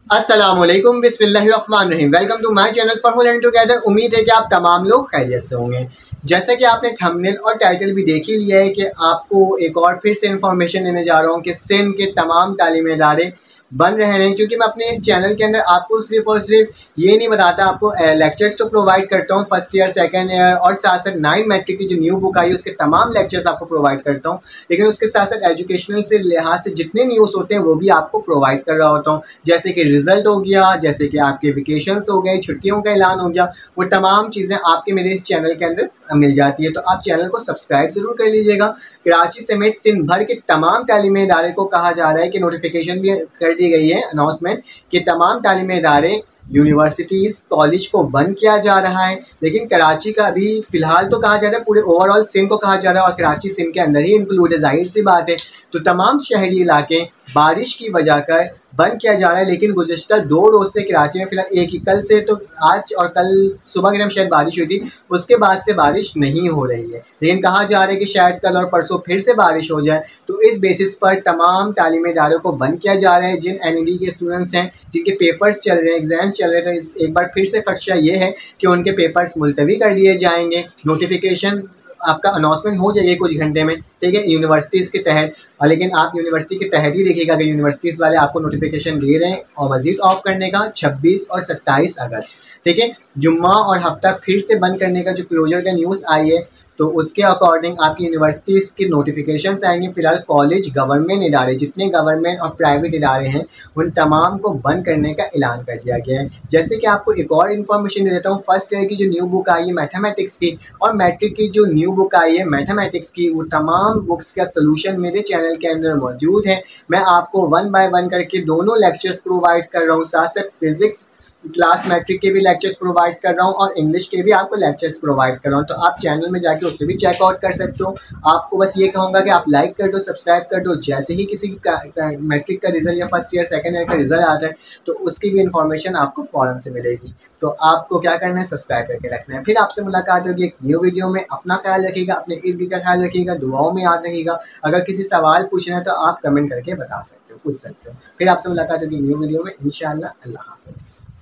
अस्सलामुअलैकुम बिस्मिल्लाहिर्रहमानिर्रहीम। Welcome to my channel पर लर्न टुगेदर। उम्मीद है कि आप तमाम लोग खैरियत से होंगे। जैसे कि आपने थंबनेल और टाइटल भी देख ही लिया है कि आपको एक और फिर से इंफॉर्मेशन देने जा रहा हूँ कि सिंध के तमाम तालीमी इदारे बन रहे हैं, क्योंकि मैं अपने इस चैनल के अंदर आपको सिर्फ और सिर्फ ये नहीं बताता, आपको लेक्चर्स तो प्रोवाइड करता हूँ फर्स्ट ईयर सेकंड ईयर और साथ साथ 9 मैट्रिक की जो न्यू बुक आई है उसके तमाम लेक्चर्स आपको प्रोवाइड करता हूँ, लेकिन उसके साथ साथ एजुकेशनल से लिहाज से जितने न्यूज़ होते हैं वो भी आपको प्रोवाइड कर रहा होता हूँ। जैसे कि रिजल्ट हो गया, जैसे कि आपके वेकेशंस हो गए, छुट्टियों का ऐलान हो गया, वो तमाम चीज़ें आपके मेरे इस चैनल के अंदर मिल जाती है। तो आप चैनल को सब्सक्राइब ज़रूर कर लीजिएगा। कराची समेत सिंध भर के तमाम तालीमी इदारे को कहा जा रहा है कि नोटिफिकेशन भी कर दी गई है अनाउंसमेंट कि तमाम तालीमी इदारे यूनिवर्सिटीज़ कॉलेज को बंद किया जा रहा है, लेकिन कराची का अभी फ़िलहाल तो कहा जा रहा है, पूरे ओवरऑल सिंध को कहा जा रहा है और कराची सिंध के अंदर ही इंक्लूड है, जाहिर सी बात है। तो तमाम शहरी इलाके बारिश की वजह कर बंद किया जा रहा है, लेकिन गुज़िश्ता 2 रोज़ से कराची में फ़िलहाल एक ही, कल से तो आज और कल सुबह के टाइम शायद बारिश हुई थी, उसके बाद से बारिश नहीं हो रही है, लेकिन कहा जा रहा है कि शायद कल और परसों फिर से बारिश हो जाए। तो इस बेसिस पर तमाम तालीमी इदारों को बंद किया जा रहा है। जिन NED के स्टूडेंट्स हैं, जिनके पेपर्स चल रहे हैं, एग्जाम्स चल रहे हैं, तो एक बार फिर से खदशा ये है कि उनके पेपर्स मुलतवी कर दिए जाएंगे। नोटिफिकेशन आपका अनाउंसमेंट हो जाएगी कुछ घंटे में, ठीक है, यूनिवर्सिटीज़ के तहत। लेकिन आप यूनिवर्सिटी के तहत ही देखिएगा कि यूनिवर्सिटीज़ वाले आपको नोटिफिकेशन दे रहे हैं और मज़ीद ऑफ करने का 26 और 27 अगस्त, ठीक है। जुम्मा और हफ्ता फिर से बंद करने का जो क्लोजर का न्यूज़ आई है, तो उसके अकॉर्डिंग आपकी यूनिवर्सिटीज़ की नोटिफिकेशंस आएंगे। फ़िलहाल कॉलेज, गवर्नमेंट इदारे, जितने गवर्नमेंट और प्राइवेट इदारे हैं, उन तमाम को बंद करने का ऐलान कर दिया गया है। जैसे कि आपको एक और इन्फॉर्मेशन दे देता हूँ, फर्स्ट ईयर की जो न्यू बुक आई है मैथमेटिक्स की और मैट्रिक की जो न्यू बुक आई है मैथमेटिक्स की, वो तमाम बुक्स का सलूशन मेरे चैनल के अंदर मौजूद है। मैं आपको 1 बाय 1 करके दोनों लेक्चर्स प्रोवाइड कर रहा हूँ, साथ साथ फिजिक्स क्लास मैट्रिक के भी लेक्चर्स प्रोवाइड कर रहा हूँ और इंग्लिश के भी आपको लेक्चर्स प्रोवाइड कर रहा हूँ। तो आप चैनल में जाके उससे भी चेकआउट कर सकते हो। आपको बस ये कहूँगा कि आप लाइक कर दो, सब्सक्राइब कर दो। जैसे ही किसी का मैट्रिक का रिजल्ट या फर्स्ट ईयर सेकंड ईयर का रिजल्ट आता है तो उसकी भी इन्फॉर्मेशन आपको फ़ौरन से मिलेगी। तो आपको क्या करना है, सब्सक्राइब करके रखना है। फिर आपसे मुलाकात होगी एक न्यू वीडियो में। अपना ख्याल रखिएगा, अपने इर्द गिर्द का ख्याल रखिएगा, दुआओं में याद रखिएगा। अगर किसी सवाल पूछना है तो आप कमेंट करके बता सकते हो, पूछ सकते हो। फिर आपसे मुलाकात होगी न्यू वीडियो में इंशाअल्लाह। अल्लाह हाफ़िज़।